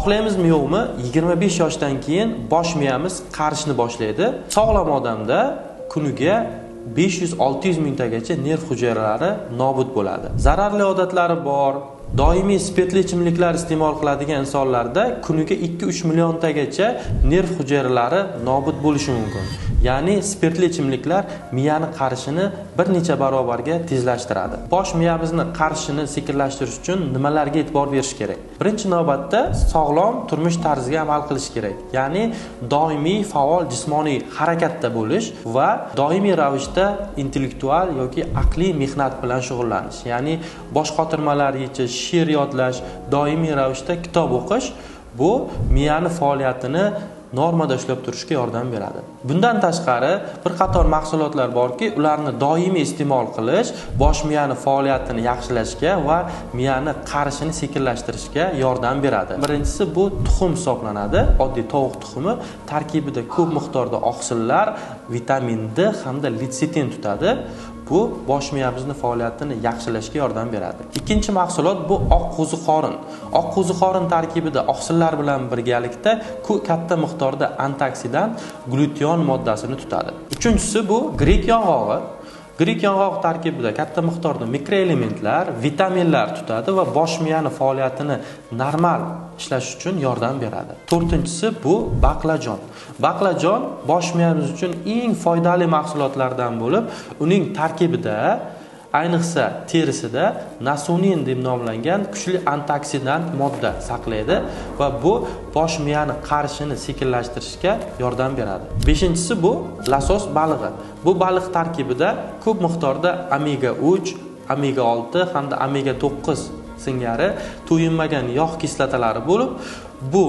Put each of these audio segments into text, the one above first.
Xohlaymizmi yo'qmi, 25 yoshdan keyin bosh miyamiz qarishni boshlaydi. Sog'lom odamda kuniga 500-600 mingtagacha nerv hujayralari nobud bo'ladi. Zararli odatlari bor. Doimiy spirtli ichimliklar iste'mol qiladigan insonlarda kuniga 2-3 milliontagacha nerv hujayralari nobud bo'lishi mumkin. Ya'ni spirtli ichimliklar miyani qarishini bir necha barobarga tezlashtiradi. Bosh miyamizni qarishini sekinlashtirish uchun nimalarga e'tibor berish kerak? Birinchi navbatda sog'lom turmush tarziga amal qilish kerak. Ya'ni doimiy faol jismoniy harakatda bo'lish va doimiy ravishda intellektual yoki aqliy mehnat bilan shug'ullanish. Ya'ni bosh qotirmalar yechish, she'r yodlash, doimiy ravishda kitob o'qish bu miyani faoliyatini normada ushlab turishga yordam beradi. Bundan tashqari bir qator mahsulotlar borki, ularni doimiy iste'mol qilish bosh miyani faoliyatini yaxshilashga va miyani qarishini sekinlashtirishga yordam beradi. Birinchisi bu tuxum hisoblanadi. Oddiy tovuq tuxumi tarkibida ko'p miqdorda oqsillar, vitamin D hamda litsetin tutadi. Bu bosh miyamizni faoliyatini yaxshilashga yordam beradi. Ikkinchi mahsulot bu oq qo'ziqorin. Oq qo'ziqorin tarkibida oqsillar bilan birgalikda katta miqdorda antioksidan glyution moddasini tutadi. Uchinchisi bu grek yong'og'i. Grek yong'oq tarkibida katta miqdorda mikroelementlar, vitaminlar tutadi va bosh miyani faoliyatini normal ishlash uchun yordam beradi. To'rtinchisi bu baqlajon. Baqlajon bosh miyamiz uchun eng foydali mahsulotlardan bo'lib, uning tarkibida ayniqsa terisida nasonin deb nomlangan kuchli antioksidant modda saqlaydi va bu bosh miyani qarishini sekinlashtirishga yordam beradi. Beshinchisi bu lasos balig'i. Bu baliq tarkibida ko'p miqdorda omega 3, omega 6 hamda omega 9 singari to'yinmagan yog' kislotalari bo'lib, bu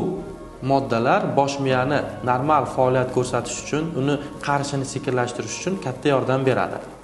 moddalar bosh miyani normal faoliyat ko'rsatish uchun, uni qarishini sekinlashtirish uchun katta yordam beradi.